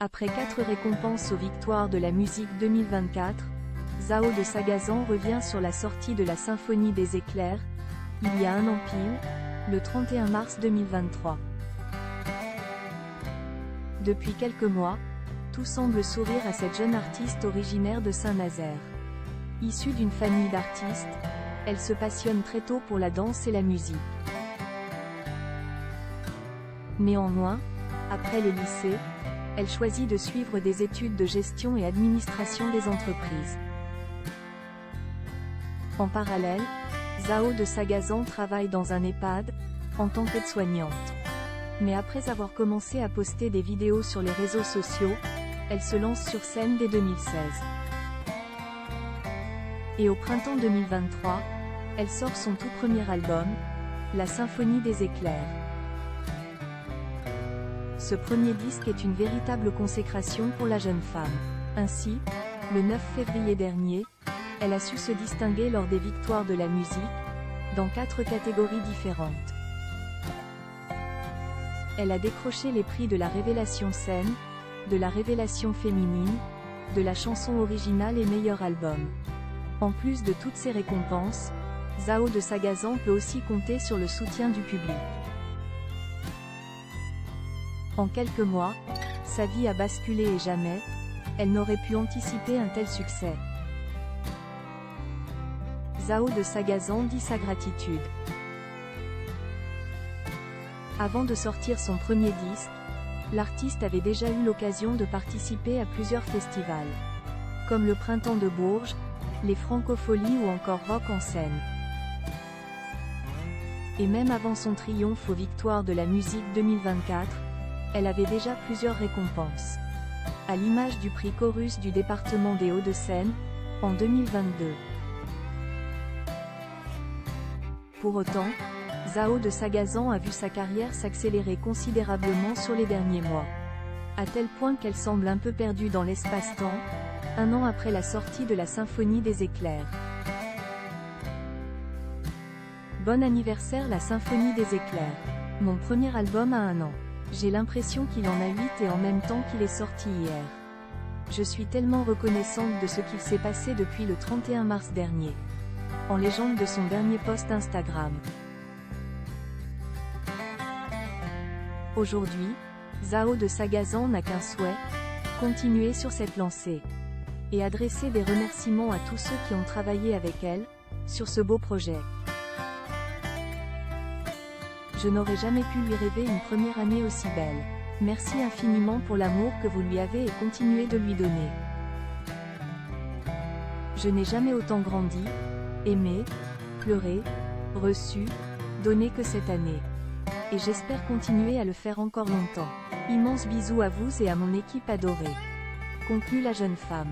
Après 4 récompenses aux victoires de la musique 2024, Zao de Sagazan revient sur la sortie de la Symphonie des éclairs, il y a un an pile, le 31 mars 2023. Depuis quelques mois, tout semble sourire à cette jeune artiste originaire de Saint-Nazaire. Issue d'une famille d'artistes, elle se passionne très tôt pour la danse et la musique. Néanmoins, après le lycée, elle choisit de suivre des études de gestion et administration des entreprises. En parallèle, Zao de Sagazan travaille dans un EHPAD, en tant qu'aide-soignante. Mais après avoir commencé à poster des vidéos sur les réseaux sociaux, elle se lance sur scène dès 2016. Et au printemps 2023, elle sort son tout premier album, La Symphonie des éclairs. Ce premier disque est une véritable consécration pour la jeune femme. Ainsi, le 9 février dernier, elle a su se distinguer lors des victoires de la musique, dans 4 catégories différentes. Elle a décroché les prix de la révélation scène, de la révélation féminine, de la chanson originale et meilleur album. En plus de toutes ces récompenses, Zao de Sagazan peut aussi compter sur le soutien du public. En quelques mois, sa vie a basculé et jamais, elle n'aurait pu anticiper un tel succès. Zao de Sagazan dit sa gratitude. Avant de sortir son premier disque, l'artiste avait déjà eu l'occasion de participer à plusieurs festivals, comme le Printemps de Bourges, les Francopholies ou encore Rock en scène. Et même avant son triomphe aux victoires de la musique 2024, elle avait déjà plusieurs récompenses. À l'image du prix Chorus du département des Hauts-de-Seine, en 2022. Pour autant, Zao de Sagazan a vu sa carrière s'accélérer considérablement sur les derniers mois. À tel point qu'elle semble un peu perdue dans l'espace-temps, un an après la sortie de la Symphonie des éclairs. Bon anniversaire la Symphonie des éclairs. Mon premier album a 1 an. J'ai l'impression qu'il en a 8 et en même temps qu'il est sorti hier. Je suis tellement reconnaissante de ce qu'il s'est passé depuis le 31 mars dernier. En légende de son dernier post Instagram. Aujourd'hui, Zao de Sagazan n'a qu'un souhait, continuer sur cette lancée. Et adresser des remerciements à tous ceux qui ont travaillé avec elle, sur ce beau projet. Je n'aurais jamais pu lui rêver une première année aussi belle. Merci infiniment pour l'amour que vous lui avez et continuez de lui donner. Je n'ai jamais autant grandi, aimé, pleuré, reçu, donné que cette année. Et j'espère continuer à le faire encore longtemps. Immense bisous à vous et à mon équipe adorée. Conclut la jeune femme.